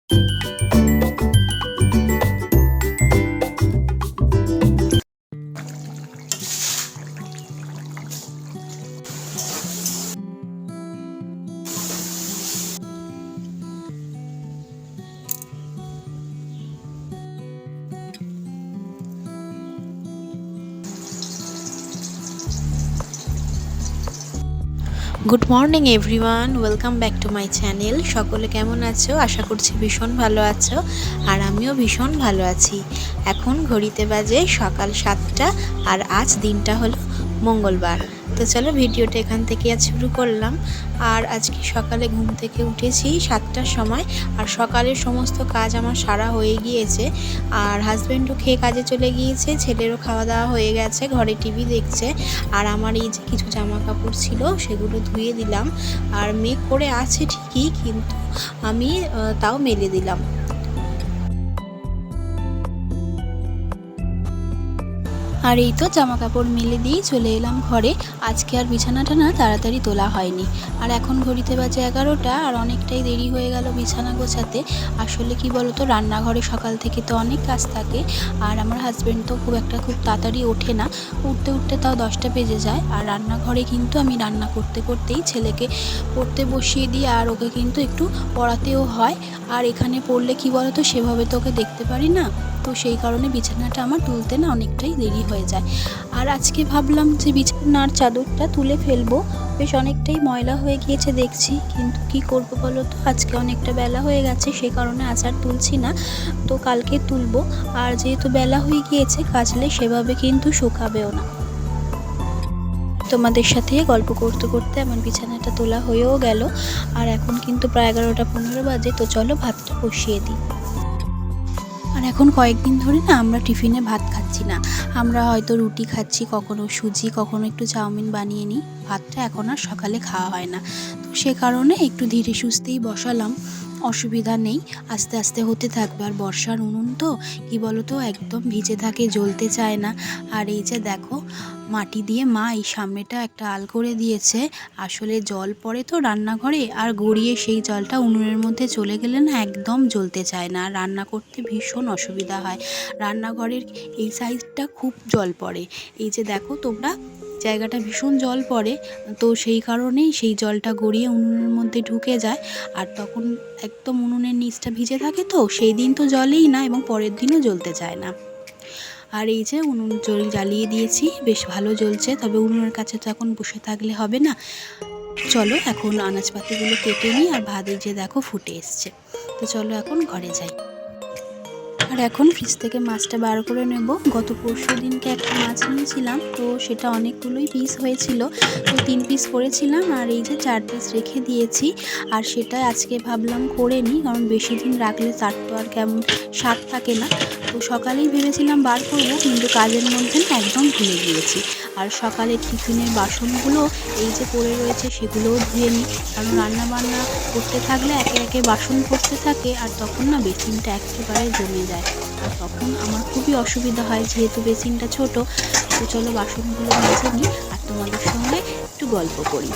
Good morning everyone, welcome back to my channel. সকলে কেমন আছো? আশা করছি ভীষণ ভালো আছো, আর আমিও ভীষণ ভালো আছি। এখন ঘড়িতে বাজে সকাল 7টা, আর আজ দিনটা হলো মঙ্গলবার। তো চলো ভিডিওটা এখান থেকে আজ শুরু করলাম। আর আজকে সকালে ঘুম থেকে উঠেছি 7টার সময়, আর সকালের সমস্ত কাজ আমার সারা হয়ে গিয়েছে। আর হাজব্যান্ডও খেয়ে কাজে চলে গিয়েছে, ছেলেরও খাওয়া দাওয়া হয়ে গেছে, ঘরে টিভি দেখছে। আর আমার এই যে কিছু জামা কাপড় ছিল সেগুলো ধুয়ে দিলাম। আর মেঘ করে আছে ঠিকই, কিন্তু আমি তাও মেলে দিলাম। আর এই তো জামা কাপড় মেলে দিয়েই চলে এলাম ঘরে। আজকে আর বিছানাটা না তাড়াতাড়ি তোলা হয়নি। আর এখন ঘড়িতে বাজে 11টা, আর অনেকটাই দেরি হয়ে গেল বিছানা গোছাতে। আসলে কি বলতো, রান্নাঘরে সকাল থেকে তো অনেক কাজ থাকে, আর আমার হাজব্যান্ড তো খুব তাড়াতাড়ি ওঠে না, উঠতে উঠতে তাও 10টা বেজে যায়। আর রান্নাঘরে কিন্তু আমি রান্না করতে করতেই ছেলেকে পড়তে বসিয়ে দিই, আর ওকে কিন্তু একটু পড়াতেও হয়। আর এখানে পড়লে কি বলতো, সেভাবে তো ওকে দেখতে পারি না, তো সেই কারণে বিছানাটা আমার তুলতে না অনেকটাই দেরি হয়ে যায়। আর আজকে ভাবলাম যে বিছানার চাদরটা তুলে ফেলবো, বেশ অনেকটাই ময়লা হয়ে গিয়েছে দেখছি, কিন্তু কি করব বলো তো, আজকে অনেকটা বেলা হয়ে গেছে, সেই কারণে আজ আর তুলছি না, তো কালকে তুলবো। আর যেহেতু বেলা হয়ে গিয়েছে, কাচলে সেভাবে কিন্তু শুকাবেও না। তোমাদের সাথে গল্প করতে করতে আমার বিছানাটা তোলা হয়েও গেল। আর এখন কিন্তু প্রায় 11টা 15 বাজে, তো চলো ভাতটা বসিয়ে দিই। আর এখন কয়েকদিন ধরে না আমরা টিফিনে ভাত খাচ্ছি না, আমরা হয়তো রুটি খাচ্ছি, কখনো সুজি, কখনো একটু চাউমিন বানিয়ে নিই। ভাতটা এখন আর সকালে খাওয়া হয় না, তো সে কারণে একটু ধীরে সুস্থেই বসালাম। অসুবিধা নেই, আস্তে আস্তে হতে থাকবে। আর বর্ষার উনুন তো কী বলো তো, একদম ভিজে থাকে, জ্বলতে চায় না। আর এই যে দেখো, মাটি দিয়ে মা এই সামনেটা একটা আল করে দিয়েছে। আসলে জল পড়ে তো রান্নাঘরে, আর গড়িয়ে সেই জলটা উনুনের মধ্যে চলে গেলে না একদম জ্বলতে চায় না, আর রান্না করতে ভীষণ অসুবিধা হয়। রান্নাঘরের এই সাইডটা খুব জল পড়ে, এই যে দেখো তোমরা, জায়গাটা ভীষণ জল পড়ে, তো সেই কারণেই সেই জলটা গড়িয়ে উনুনের মধ্যে ঢুকে যায়। আর তখন একদম উনুনের নিচটা ভিজে থাকে, তো সেই দিন তো জ্বলেই না, এবং পরের দিনও জ্বলতে চায় না। আর এই যে উনুন জ্বালিয়ে দিয়েছি, বেশ ভালো জ্বলছে, তবে উনুনের কাছে তো এখন বসে থাকলে হবে না। চলো এখন আনাজপাতিগুলো কেটে নিই, আর ভাত এই যে দেখো ফুটে এসছে, তো চলো এখন ঘরে যাই। আর এখন ফ্রিজ থেকে মাছটা বার করে নেব। গত পরশু দিনকে একটা মাছ নিয়েছিলাম, তো সেটা অনেকগুলোই পিস হয়েছিল, তো 3 পিস করেছিলাম, আর এই যে 4 পিস রেখে দিয়েছি। আর সেটা আজকে ভাবলাম করে নিই, কারণ বেশি দিন রাখলে তার তো আর কেমন স্বাদ থাকে না। তো সকালেই ভেবেছিলাম বার করব, কিন্তু কাজের মধ্যে না একদম ভুলে গিয়েছি। আর সকালে টিফিনের বাসনগুলো এই যে পড়ে রয়েছে, সেগুলোও ধুয়ে নিই, কারণ রান্না বান্না করতে থাকলে একে একে বাসন পড়তে থাকে, আর তখন না বেসিনটা একেবারে জমে যায়, আর তখন আমার খুবই অসুবিধা হয়, যেহেতু বেসিনটা ছোট। তো চলো বাসনগুলো মেজে নিই, আর তোমাদের সঙ্গে একটু গল্প করি।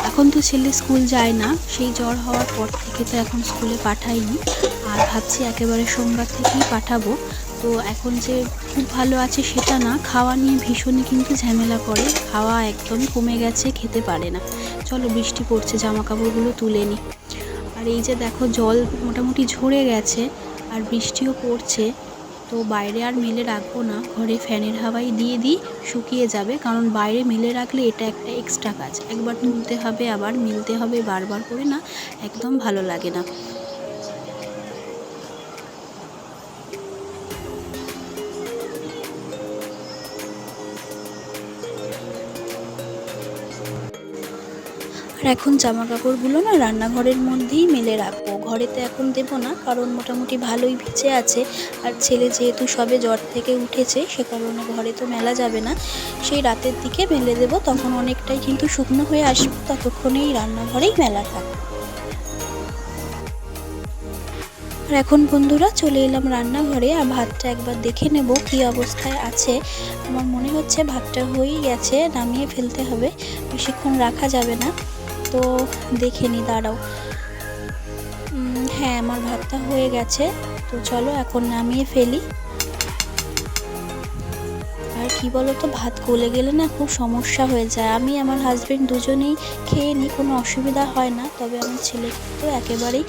এখন তো ছেলে স্কুল যায় না, সেই জ্বর হওয়ার পর থেকে তো এখন স্কুলে পাঠাইনি, আর ভাবছি একেবারে সোমবার থেকেই পাঠাবো। তো এখন যে খুব ভালো আছে সেটা না, খাওয়া নিয়ে ভীষণই কিন্তু ঝামেলা করে, খাওয়া একদম কমে গেছে, খেতে পারে না। চলো বৃষ্টি পড়ছে, জামা কাপড়গুলো তুলে নিই। আর এই যে দেখো, জল মোটামুটি ঝরে গেছে, আর বৃষ্টিও পড়ছে, তো বাইরে আর মেলে রাখবো না, ঘরে ফ্যানের হাওয়াই দিয়ে দিই, শুকিয়ে যাবে। কারণ বাইরে মেলে রাখলে এটা একটা এক্সট্রা কাজ, একবার তুলতে হবে, আবার মিলতে হবে, বারবার করে না একদম ভালো লাগে না। আর এখন জামা কাপড়গুলো না রান্নাঘরের মধ্যেই মেলে রাখবো, ঘরেতে এখন দেবো না, কারণ মোটামুটি ভালোই ভিজে আছে। আর ছেলে যেহেতু সবে জ্বর থেকে উঠেছে, সে কারণে ঘরে তো মেলা যাবে না, সেই রাতের দিকে মেলে দেবো, তখন অনেকটাই কিন্তু শুকনো হয়ে আসবে, ততক্ষণেই রান্নাঘরেই মেলা থাকবে। আর এখন বন্ধুরা চলে এলাম রান্নাঘরে, আর ভাতটা একবার দেখে নেব কী অবস্থায় আছে। আমার মনে হচ্ছে ভাতটা হয়েই গেছে, নামিয়ে ফেলতে হবে, বেশিক্ষণ রাখা যাবে না, তো দেখে নি, দাঁড়াও। হ্যাঁ, আমার ভাতটা হয়ে গেছে, তো চলো এখন নামিয়ে ফেলি। আর কি বলো তো, ভাত গলে গেলে না খুব সমস্যা হয়ে যায়। আমি আমার হাজবেন্ড দুজনেই খেয়ে নিই, কোনো অসুবিধা হয় না। তবে আমার ছেলে তো একেবারেই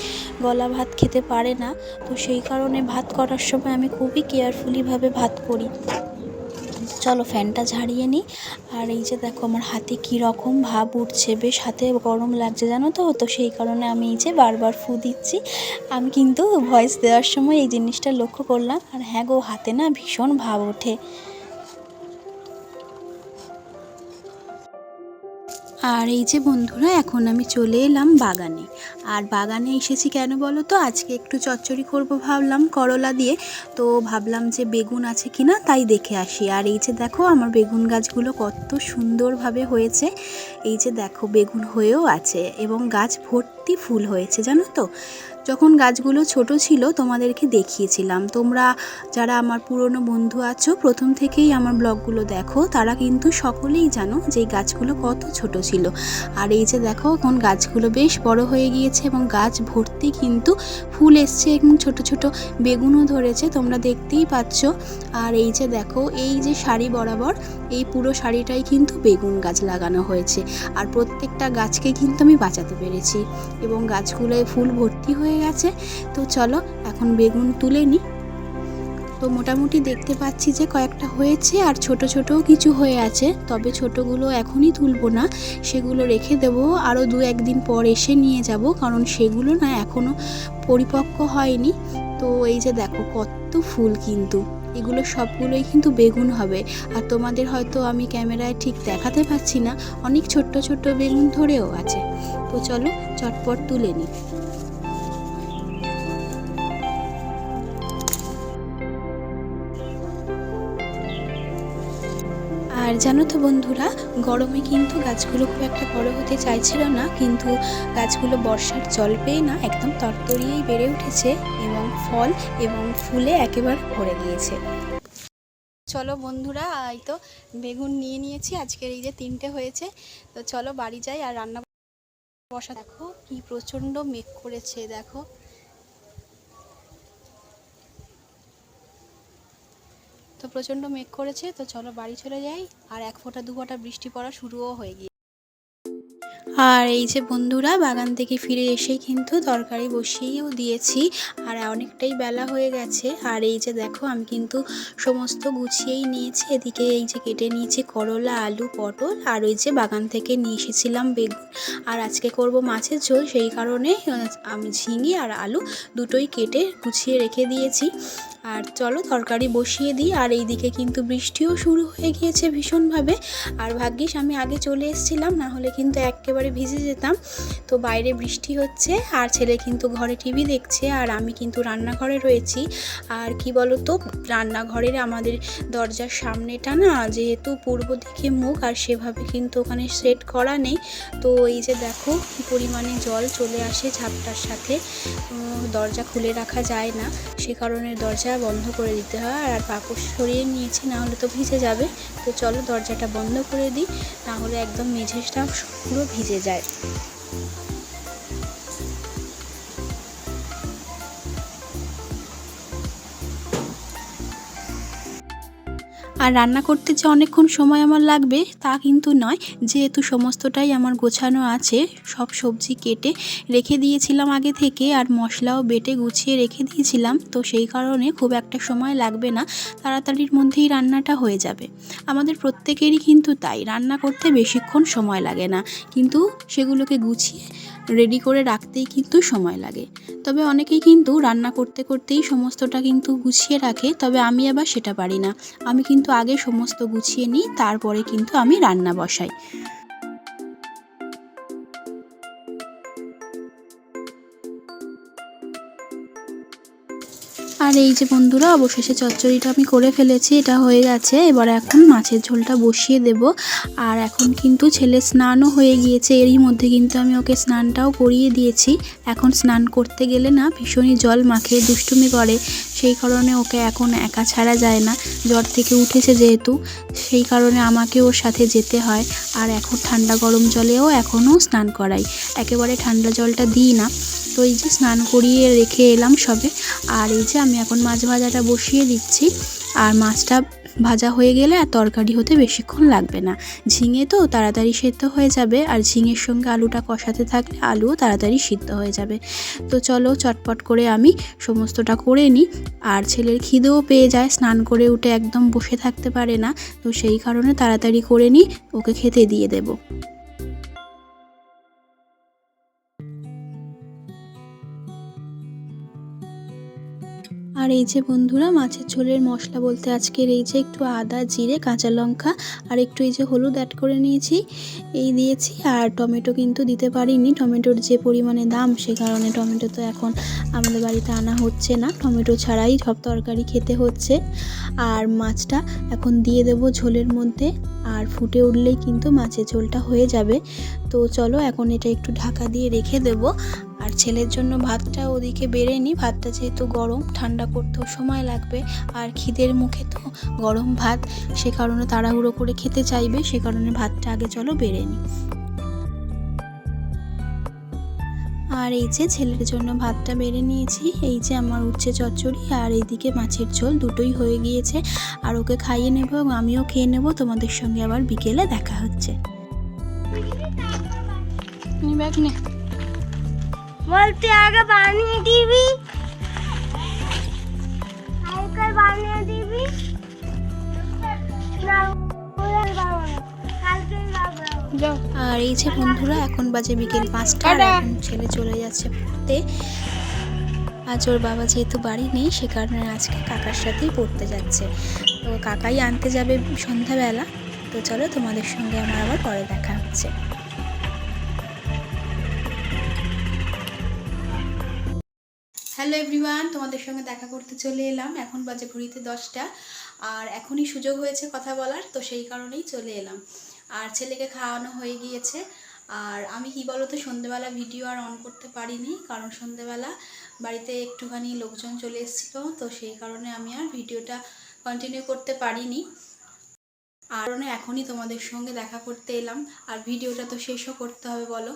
গলা ভাত খেতে পারে না, তো সেই কারণে ভাত করার সময় আমি খুবই কেয়ারফুলিভাবে ভাত করি। চলো ফ্যানটা ঝাড়িয়ে নিই। আর এই যে দেখো আমার হাতে কী রকম ভাব উঠছে, বেশ হাতে গরম লাগছে জানো তো, তো সেই কারণে আমি এই যে বারবার ফু দিচ্ছি। আমি কিন্তু ভয়েস দেওয়ার সময় এই জিনিসটা লক্ষ্য করলাম। আর হ্যাঁ গো, হাতে না ভীষণ ভাব ওঠে। আর এই যে বন্ধুরা, এখন আমি চলে এলাম বাগানে। আর বাগানে এসেছি কেন বলো তো, আজকে একটু চচ্চড়ি করব ভাবলাম করলা দিয়ে। তো ভাবলাম যে বেগুন আছে কিনা তাই দেখে আসি। আর এই যে দেখো আমার বেগুন গাছগুলো কত সুন্দরভাবে হয়েছে। এই যে দেখো বেগুন হয়েও আছে এবং গাছ ভর্তি ফুল হয়েছে জানো তো। যখন গাছগুলো ছোট ছিল তোমাদেরকে দেখিয়েছিলাম। তোমরা যারা আমার পুরনো বন্ধু আছো, প্রথম থেকেই আমার ব্লগগুলো দেখো, তারা কিন্তু সকলেই জানো যে এই গাছগুলো কত ছোট ছিল। আর এই যে দেখো এখন গাছগুলো বেশ বড় হয়ে গিয়েছে এবং গাছ ভর্তি কিন্তু ফুল এসছে এবং ছোট ছোট বেগুনও ধরেছে, তোমরা দেখতেই পাচ্ছ। আর এই যে দেখো এই যে সারি বরাবর এই পুরো সারিটাই কিন্তু বেগুন গাছ লাগানো হয়েছে। আর প্রত্যেকটা গাছকে কিন্তু আমি বাঁচাতে পেরেছি এবং গাছগুলোয় ফুল ভর্তি হয়ে গেছে। তো চলো এখন বেগুন তুলে নিই। তো মোটামুটি দেখতে পাচ্ছি যে কয়েকটা হয়েছে আর ছোট ছোটও কিছু হয়ে আছে, তবে ছোটগুলো এখনই তুলবো না, সেগুলো রেখে দেবো, আরও 2-1 দিন পর এসে নিয়ে যাব, কারণ সেগুলো না এখনও পরিপক্ক হয়নি। তো এই যে দেখো কত ফুল, কিন্তু এগুলো সবগুলোই কিন্তু বেগুন হবে। আর তোমাদের হয়তো আমি ক্যামেরায় ঠিক দেখাতে পাচ্ছি না, অনেক ছোট্ট ছোট্ট বেগুন ধরেও আছে। তো চলো চটপট তুলে নিই। আর জানো তো বন্ধুরা, গরমে কিন্তু গাছগুলো খুব একটা বড় হতে চাইছিল না, কিন্তু গাছগুলো বর্ষার জল পেয়ে না একদম তরতরিয়েই বেড়ে উঠেছে এবং ফল এবং ফুলে একেবারে ভরে গিয়েছে। চলো বন্ধুরা, এই তো বেগুন নিয়ে নিয়েছি, আজকের এই যে 3টে হয়েছে। তো চলো বাড়ি যাই আর রান্না বসা। দেখো কি প্রচণ্ড মেঘ করেছে, দেখো তো প্রচণ্ড মেঘ করেছে। তো চলো বাড়ি চলে যাই। আর 1 ফোঁটা 2 ফোঁটা বৃষ্টি পড়া শুরুও হয়ে গিয়েছে। আর এই যে বন্ধুরা, বাগান থেকে ফিরে এসে কিন্তু তরকারি বসিয়েও দিয়েছি, আর অনেকটাই বেলা হয়ে গেছে। আর এই যে দেখো আমি কিন্তু সমস্ত গুছিয়েই নিয়েছি। এদিকে এই যে কেটে নিয়েছি করলা, আলু, পটল, আর ওই যে বাগান থেকে নিয়ে এসেছিলাম বেগুন। আর আজকে করব মাছের ঝোল, সেই কারণে আমি ঝিঙে আর আলু দুটোই কেটে গুছিয়ে রেখে দিয়েছি। আর চলো তরকারি বসিয়ে দিই। আর এইদিকে কিন্তু বৃষ্টিও শুরু হয়ে গিয়েছে ভীষণভাবে। আর ভাগ্যিস আমি আগে চলে এসেছিলাম, না হলে কিন্তু একেবারে ভিজে যেতাম। তো বাইরে বৃষ্টি হচ্ছে আর ছেলে কিন্তু ঘরে টিভি দেখছে, আর আমি কিন্তু রান্নাঘরে রয়েছি। আর কি বলো তো, রান্নাঘরের আমাদের দরজার সামনেটা না যেহেতু পূর্ব দিকে মুখ, আর সেভাবে কিন্তু ওখানে সেট করা নেই। তো এই যে দেখো কি পরিমাণে জল চলে আসে ঝাপটার সাথে, দরজা খুলে রাখা যায় না, সে কারণে দরজা বন্ধ করে দিতে হয়। আর পাপোশ সরিয়ে নিয়েছি, না হলে তো ভিজে যাবে। তো চলো দরজাটা বন্ধ করে দিই, না হলে একদম মেঝেটা পুরো ভিজে যায়। আর রান্না করতে যে অনেকক্ষণ সময় আমার লাগবে তা কিন্তু নয়, যেহেতু সমস্তটাই আমার গোছানো আছে, সব সবজি কেটে রেখে দিয়েছিলাম আগে থেকে, আর মশলাও বেটে গুছিয়ে রেখে দিয়েছিলাম। তো সেই কারণে খুব একটা সময় লাগবে না, তাড়াতাড়ির মধ্যেই রান্নাটা হয়ে যাবে। আমাদের প্রত্যেকেরই কিন্তু তাই, রান্না করতে বেশিক্ষণ সময় লাগে না, কিন্তু সেগুলোকে গুছিয়ে রেডি করে রাখতেই কিন্তু সময় লাগে। তবে অনেকেই কিন্তু রান্না করতে করতেই সমস্তটা কিন্তু গুছিয়ে রাখে, তবে আমি আবার সেটা পারি না। আমি কিন্তু আগে সমস্ত গুছিয়ে নিই, তারপরে কিন্তু আমি রান্না বসাই। আর এই যে বন্ধুরা, অবশেষে চচ্চড়িটা আমি করে ফেলেছি, এটা হয়ে গেছে। এবার এখন মাছের ঝোলটা বসিয়ে দেব। আর এখন কিন্তু ছেলে স্নানও হয়ে গিয়েছে, এরই মধ্যে কিন্তু আমি ওকে স্নানটাও করিয়ে দিয়েছি। এখন স্নান করতে গেলে না ভীষণই জল মাখে, দুষ্টুমি করে, সেই কারণে ওকে এখন একা ছাড়া যায় না। জ্বর থেকে উঠেছে যেহেতু, সেই কারণে আমাকে ওর সাথে যেতে হয়। আর এখন ঠান্ডা গরম জলেও এখনও স্নান করাই, একেবারে ঠান্ডা জলটা দিই না। তো এই যে স্নান করিয়ে রেখে এলাম সবে। আর এই যে আমি এখন মাছ ভাজাটা বসিয়ে দিচ্ছি। আর মাছটা ভাজা হয়ে গেলে আর তরকারি হতে বেশিক্ষণ লাগবে না। ঝিঙে তো তাড়াতাড়ি সেদ্ধ হয়ে যাবে, আর ঝিঙের সঙ্গে আলুটা কষাতে থাকলে আলুও তাড়াতাড়ি সিদ্ধ হয়ে যাবে। তো চলো চটপট করে আমি সমস্তটা করে নিই। আর ছেলের খিদেও পেয়ে যায়, স্নান করে উঠে একদম বসে থাকতে পারে না, তো সেই কারণে তাড়াতাড়ি করে নিই, ওকে খেতে দিয়ে দেবো। আর এই যে বন্ধুরা, মাছের ঝোলের মশলা বলতে আজকের এই যে একটু আদা, জিরে, কাঁচা লঙ্কা আর একটু এই যে হলুদ অ্যাড করে নিয়েছি, এই দিয়েছি। আর টমেটো কিন্তু দিতে পারিনি, টমেটোর যে পরিমাণে দাম সে কারণে টমেটো তো এখন আমাদের বাড়িতে আনা হচ্ছে না, টমেটো ছাড়াই সব তরকারি খেতে হচ্ছে। আর মাছটা এখন দিয়ে দেবো ঝোলের মধ্যে, আর ফুটে উঠলেই কিন্তু মাছের ঝোলটা হয়ে যাবে। তো চলো এখন এটা একটু ঢাকা দিয়ে রেখে দেবো। আর ছেলের জন্য ভাতটা ওদিকে বেড়ে নিই, ভাতটা যেহেতু গরম, ঠান্ডা করতেও সময় লাগবে। আর খিদের মুখে তো গরম ভাত, সে কারণে তাড়াহুড়ো করে খেতে চাইবে, সে কারণে ভাতটা আগে চলো বেড়ে নিই। আর এই যে ছেলের জন্য ভাতটা বেড়ে নিয়েছি, এই যে আমার উচ্ছে চচ্চড়ি আর এইদিকে মাছের ঝোল দুটোই হয়ে গিয়েছে। আর ওকে খাইয়ে নেবো এবং আমিও খেয়ে নেবো। তোমাদের সঙ্গে আবার বিকেলে দেখা হচ্ছে। বলতে আগে বানিয়ে দিবি, আগে বানিয়ে দিবি না, কালকে যাও। আর এই যে বন্ধুরা, এখন বাজে বিকেল 5টা, আর এখন ছেলে চলে যাচ্ছে পড়তে। আজ ওর বাবা যেহেতু বাড়ি নেই, সে কারণে আজকে কাকার সাথেই পড়তে যাচ্ছে। তো কাকাই আনতে যাবে সন্ধ্যাবেলা। তো চলো তোমাদের সঙ্গে আমার আবার পরে দেখা হচ্ছে। হ্যালো এভরিওয়ান, তোমাদের সঙ্গে দেখা করতে চলে এলাম। এখন বাজে ঘড়িতে 10টা, আর এখনই সুযোগ হয়েছে কথা বলার, তো সেই কারণেই চলে এলাম। আর ছেলেকে খাওয়ানো হয়ে গিয়েছে। আর আমি কি বলো তো, সন্ধেবেলা ভিডিও আর অন করতে পারিনি, কারণ সন্ধেবেলা বাড়িতে একটুখানি লোকজন চলে এসেছিলো, তো সেই কারণে আমি আর ভিডিওটা কন্টিনিউ করতে পারিনি। আর এখনই তোমাদের সঙ্গে দেখা করতে এলাম, আর ভিডিওটা তো শেষও করতে হবে বলো।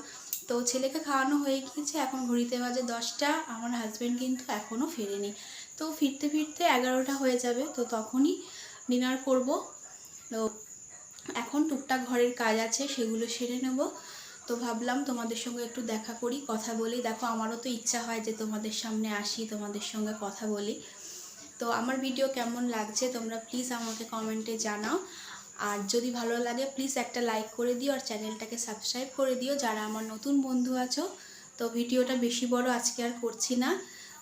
তো ছেলেকে খাওয়ানো হয়ে গিয়েছে, এখন ঘড়িতে বাজে 10টা। আমার হাজব্যান্ড কিন্তু এখনও ফেরেনি, তো ফিরতে ফিরতে 11টা হয়ে যাবে, তো তখনই ডিনার করব। তো এখন টুকটাক ঘরের কাজ আছে, সেগুলো সেরে নেব। তো ভাবলাম তোমাদের সঙ্গে একটু দেখা করি, কথা বলি। দেখো আমারও তো ইচ্ছা হয় যে তোমাদের সামনে আসি, তোমাদের সঙ্গে কথা বলি। তো আমার ভিডিও কেমন লাগছে তোমরা প্লিজ আমাকে কমেন্টে জানাও। আর যদি ভালো লাগে প্লিজ একটা লাইক করে দিও, আর চ্যানেলটাকে সাবস্ক্রাইব করে দিও যারা আমার নতুন বন্ধু আছো। তো ভিডিওটা বেশি বড় আজকে আর করছি না,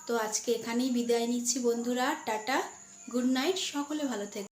তো আজকে এখানেই বিদায় নিচ্ছি বন্ধুরা। টাটা, গুড নাইট, সকলে ভালো থেকো।